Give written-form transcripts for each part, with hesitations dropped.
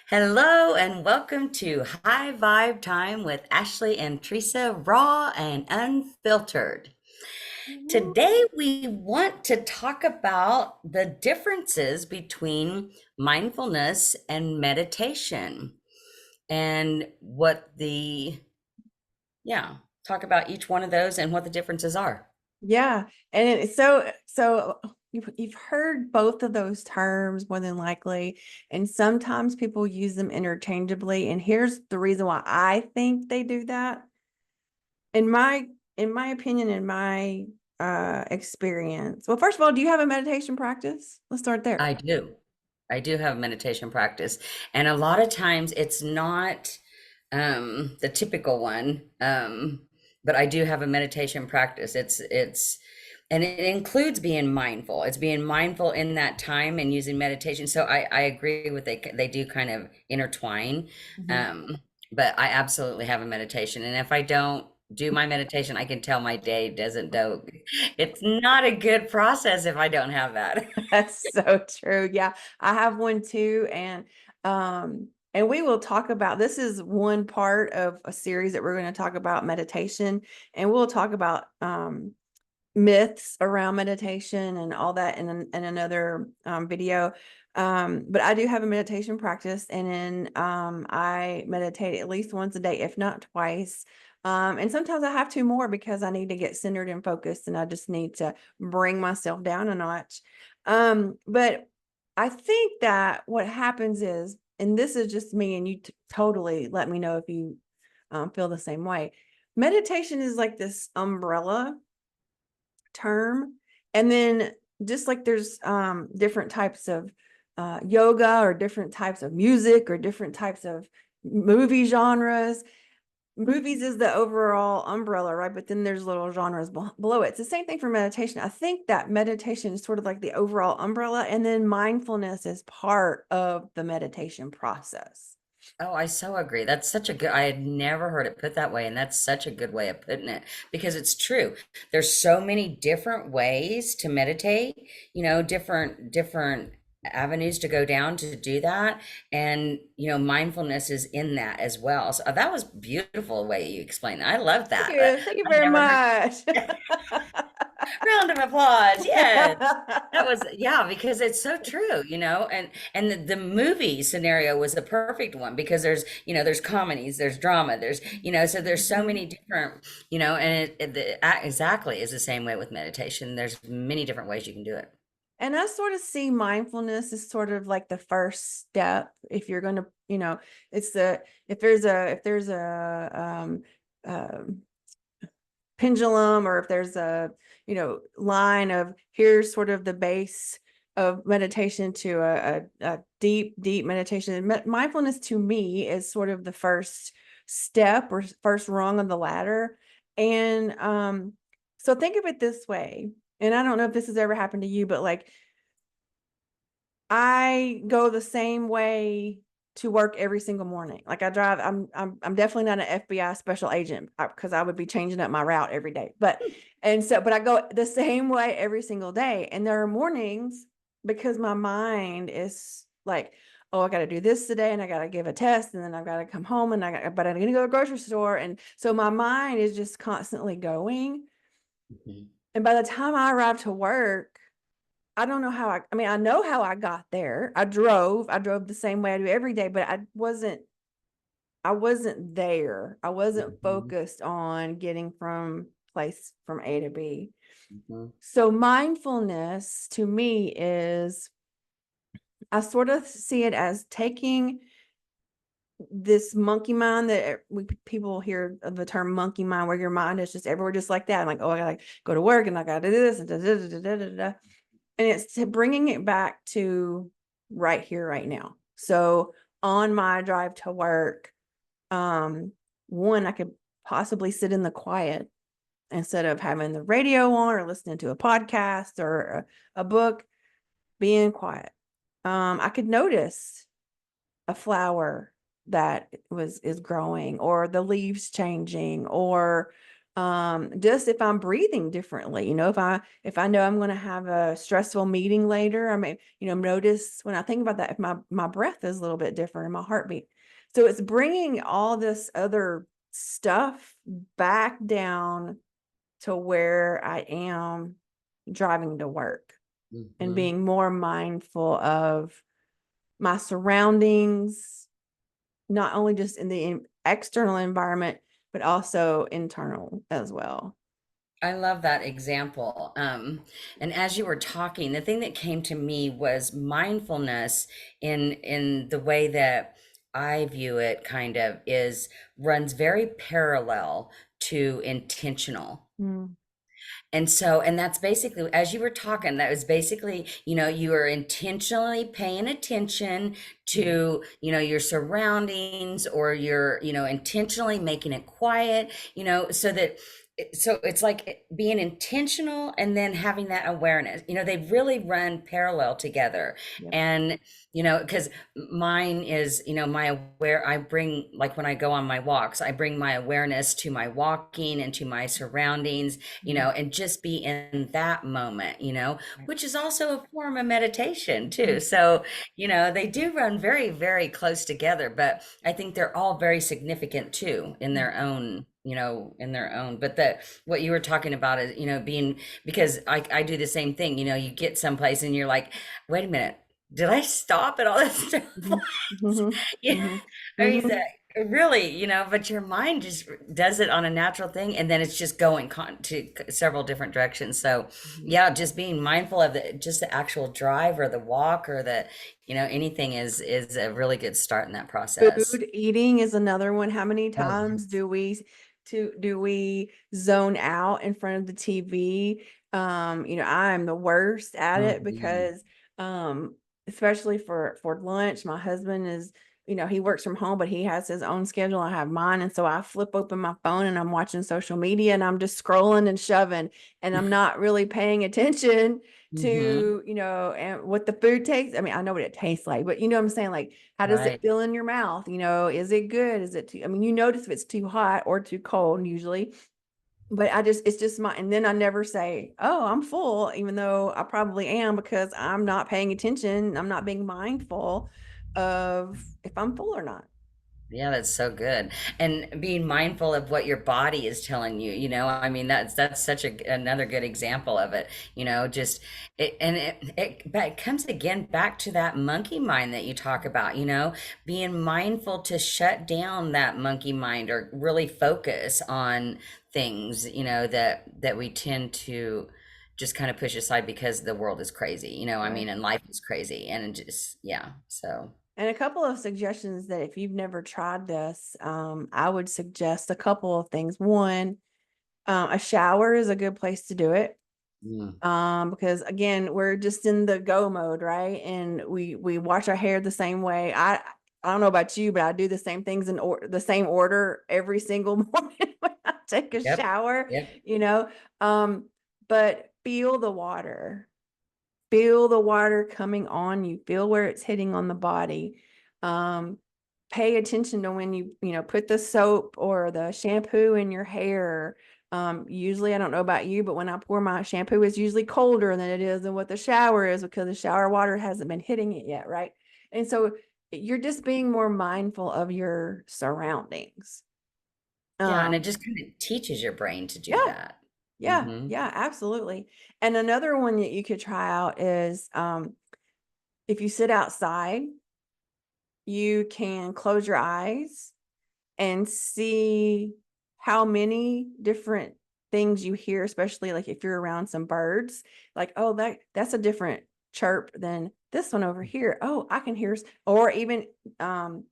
Hello and welcome to High Vibe Time with Ashley and Teresa, raw and unfiltered. Today, we want to talk about the differences between mindfulness and meditation and talk about each one of those and what the differences are. Yeah, and it's so you've heard both of those terms more than likely, and sometimes people use them interchangeably. And here's the reason why I think they do that. In my opinion, in my experience. Well, first of all, do you have a meditation practice? Let's start there. I do. I do have a meditation practice, and a lot of times it's not the typical one. But I do have a meditation practice. And it includes being mindful. It's being mindful in that time and using meditation. So I agree with they do kind of intertwine. Mhm. Um, but I absolutely have a meditation, and if I don't do my meditation, I can tell my day doesn't go. It's not a good process if I don't have that. That's so true. Yeah, I have one too, and we will talk about this is one part of a series that we're going to talk about meditation, and we'll talk about myths around meditation and all that in another video. But I do have a meditation practice, and then I meditate at least once a day, if not twice. And sometimes I have two more because I need to get centered and focused, and I just need to bring myself down a notch. But I think that what happens is, and this is just me, and you totally let me know if you feel the same way. Meditation is like this umbrella term. And then just like there's different types of yoga or different types of music or different types of movie genres. Movies is the overall umbrella, right? But then there's little genres below it. It's the same thing for meditation. I think that meditation is sort of like the overall umbrella, and then mindfulness is part of the meditation process. Oh, I so agree. That's such a good, I had never heard it put that way, and that's such a good way of putting it because it's true. There's so many different ways to meditate, different avenues to go down to do that. And, mindfulness is in that as well. So that was beautiful way you explained that. I love Thank that. you. Thank you I've very never heard. much. Round of applause. Yes. That was, yeah, because it's so true, and the movie scenario was the perfect one because there's comedies, there's drama, so there's so Mhm. many different, and exactly is the same way with meditation. There's many different ways you can do it. And I sort of see mindfulness as sort of like the first step. If you're going to, it's the if there's a um, pendulum, or if there's a line of here's sort of the base of meditation to a deep meditation. Mindfulness to me is sort of the first step or first rung on the ladder. And so think of it this way, and I don't know if this has ever happened to you, but like I go the same way to work every single morning. Like I drive, I'm definitely not an FBI special agent because I would be changing up my route every day. But I go the same way every single day. And there are mornings because my mind is like, oh, I got to do this today, and I got to give a test, and then I've got to come home, and but I'm going to go to the grocery store. And so my mind is just constantly going. Mhm. And by the time I arrive to work, I don't know how I mean, I know how I got there. I drove the same way I do every day, but I wasn't there. I wasn't Mhm. focused on getting from A to B. Mhm. So mindfulness to me is, I sort of see it as taking this monkey mind that people hear of the term monkey mind, where your mind is just everywhere, just like that. I'm like, oh, I gotta go to work, and I gotta do this, and da, da, da, da, da, da. And it's bringing it back to right here, right now. So on my drive to work, um, one, I could possibly sit in the quiet instead of having the radio on or listening to a podcast or a book, being quiet. I could notice a flower that is growing, or the leaves changing, or Just if I'm breathing differently, if I know I'm going to have a stressful meeting later, I may, notice when I think about that, if my breath is a little bit different and my heartbeat. So it's bringing all this other stuff back down to where I am driving to work and Hmm. being more mindful of my surroundings, not only just in the external environment, but also internal as well. I love that example. And as you were talking, the thing that came to me was mindfulness in the way that I view it kind of is runs very parallel to intentional. Mm, And so, and that's basically, as you were talking, that was basically, you are intentionally paying attention to, your surroundings, or you're, intentionally making it quiet, so that, so it's like being intentional and then having that awareness, they really run parallel together. yep. And, because mine is, my aware, I bring, like when I go on my walks, I bring my awareness to my walking and to my surroundings, Mhm. and just be in that moment, Right. which is also a form of meditation too. Mhm. So, they do run very, very close together, but I think they're all very significant too in Mhm. their own, but that what you were talking about is, being, because I do the same thing, you get someplace and you're like, wait a minute, did I stop at all this Mhm. place? Mhm. Yeah. Mhm. I mean, Mhm. really, but your mind just does it on a natural thing, and then it's just going to several different directions. So, Mhm. yeah, just being mindful of just the actual drive or the walk or the, anything is a really good start in that process. Food eating is another one. How many Oh, times yes. do we zone out in front of the TV? I'm the worst at it Mhm. because especially for lunch, my husband is, he works from home, but he has his own schedule. I have mine. And so I flip open my phone and I'm watching social media and I'm just scrolling and shoving and I'm not really paying attention Mhm. to, and what the food tastes. I mean, I know what it tastes like, but you know what I'm saying? Like, how does it Right. feel in your mouth? Is it good? Is it too, I mean, you notice if it's too hot or too cold usually, but it's just my, and then I never say, oh, I'm full, even though I probably am because I'm not paying attention. I'm not being mindful of if I'm full or not. Yeah, that's so good. And being mindful of what your body is telling you, I mean, that's such another good example of it, just but it comes again back to that monkey mind that you talk about, being mindful to shut down that monkey mind or really focus on things, that we tend to just kind of push aside because the world is crazy, I Right. mean, and life is crazy, and it just, yeah, so. And a couple of suggestions that if you've never tried this, I would suggest a couple of things. One, a shower is a good place to do it. Mm. Because again, we're just in the go mode, right? And we wash our hair the same way. I don't know about you, but I do the same things in the same order every single morning when I take a Yep. shower, Yep. you know. Um, but feel the water coming on you, feel where it's hitting on the body. Um, Pay attention to when put the soap or the shampoo in your hair. Usually, I don't know about you, but when I pour my shampoo, it's usually colder than it is than what the shower is because the shower water hasn't been hitting it yet, right? And so you're just being more mindful of your surroundings. Yeah, and it Um, just kind of teaches your brain to do yeah, that. yeah, Mhm. yeah, absolutely. And another one that you could try out is if you sit outside, you can close your eyes and see how many different things you hear, especially like if you're around some birds, like, oh, that's a different chirp than this one over here. Oh, I can hear, or even um,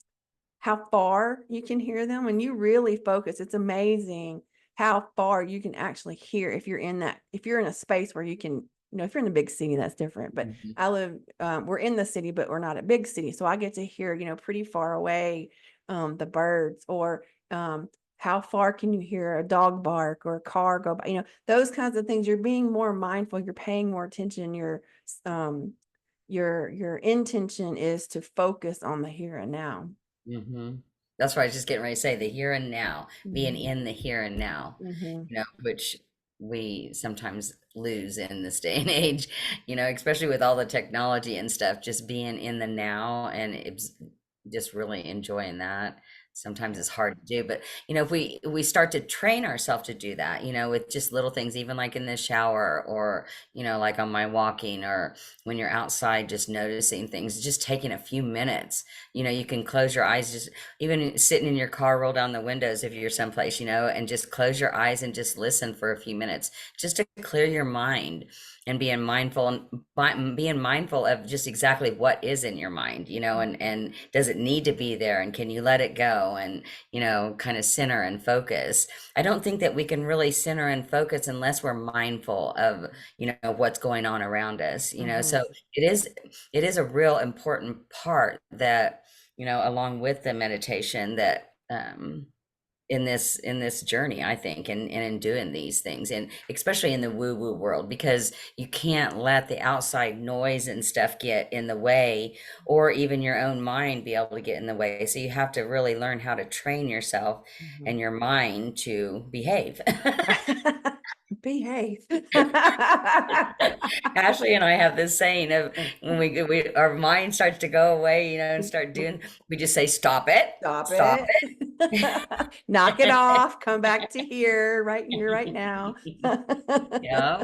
how far you can hear them when you really focus. It's amazing how far you can actually hear if you're in a space where you can, if you're in a big city, that's different. But Mhm. we're in the city, but we're not a big city. So I get to hear, pretty far away, the birds or, how far can you hear a dog bark or a car go by, those kinds of things. You're being more mindful, you're paying more attention, um, your intention is to focus on the here and now. Mhm. That's what I was just getting ready to say, the here and now, being Mhm. in the here and now, Mhm. which we sometimes lose in this day and age, especially with all the technology and stuff, just being in the now and it's just really enjoying that. Sometimes Yeah. it's hard to do, but if we start to train ourselves to do that, with just little things, even like in the shower or, like on my walking or when you're outside, just noticing things, just taking a few minutes, you can close your eyes, just even sitting in your car, roll down the windows if you're someplace, and just close your eyes and just listen for a few minutes, just to clear your mind and being mindful of just exactly what is in your mind, and does it need to be there, and can you let it go, and kind of center and focus. I don't think that we can really center and focus unless we're mindful of what's going on around us, Mhm. so it is a real important part that along with the meditation that in this journey, I think, and in doing these things, and especially in the woo woo world, because you can't let the outside noise and stuff get in the way, or even your own mind be able to get in the way. So you have to really learn how to train yourself Mhm. and your mind to behave. Behave. Ashley and I have this saying of when we our mind starts to go away, and start doing, we just say, Stop stop it. Knock it off. Come back to here, right now. it. Yeah.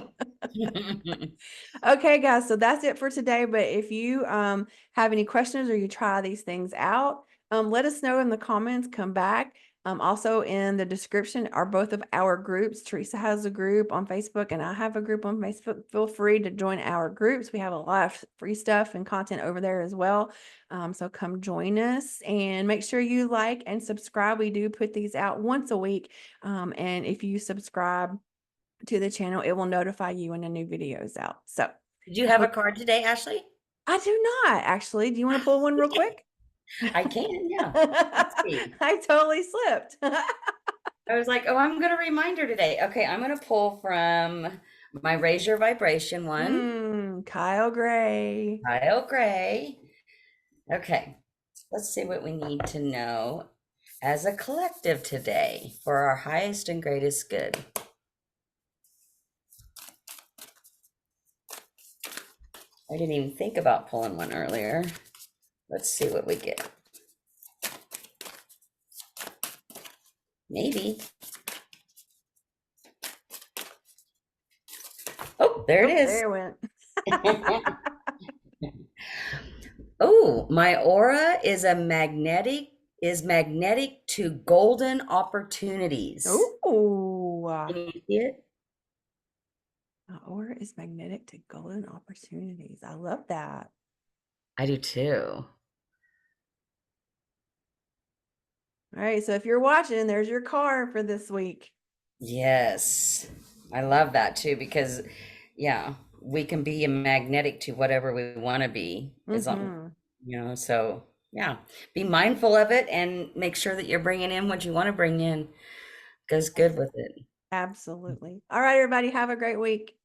Okay, guys, so that's it for today. But if you have any questions or you try these things out, let us know in the comments. Come back. Also in the description are both of our groups. Teresa has a group on Facebook and I have a group on Facebook. Feel free to join our groups. We have a lot of free stuff and content over there as well. So come join us and make sure you like and subscribe. We do put these out once a week. And if you subscribe to the channel, it will notify you when a new video is out. So Did you I have a hope. card today, Ashley? I do not actually. Do you want to pull one real quick? I can, yeah. Let's see. I totally slipped. I was like, oh, I'm gonna remind her today. Okay, I'm gonna pull from my Raise Your Vibration one, Kyle Gray. Kyle Gray. Okay, let's see what we need to know as a collective today for our highest and greatest good. I didn't even think about pulling one earlier. Let's see what we get. Maybe. Oh, there it Oh, is. there it went. Oh, my aura is magnetic to golden opportunities. Oh, Can you see it? my aura is magnetic to golden opportunities. I love that. I do too. All right, so if you're watching, there's your card for this week. Yes. I love that too because yeah, we can be magnetic to whatever we want to be as long, Mm-hmm. so yeah, be mindful of it and make sure that you're bringing in what you want to bring in. Goes good with it. Absolutely. All right, everybody, have a great week.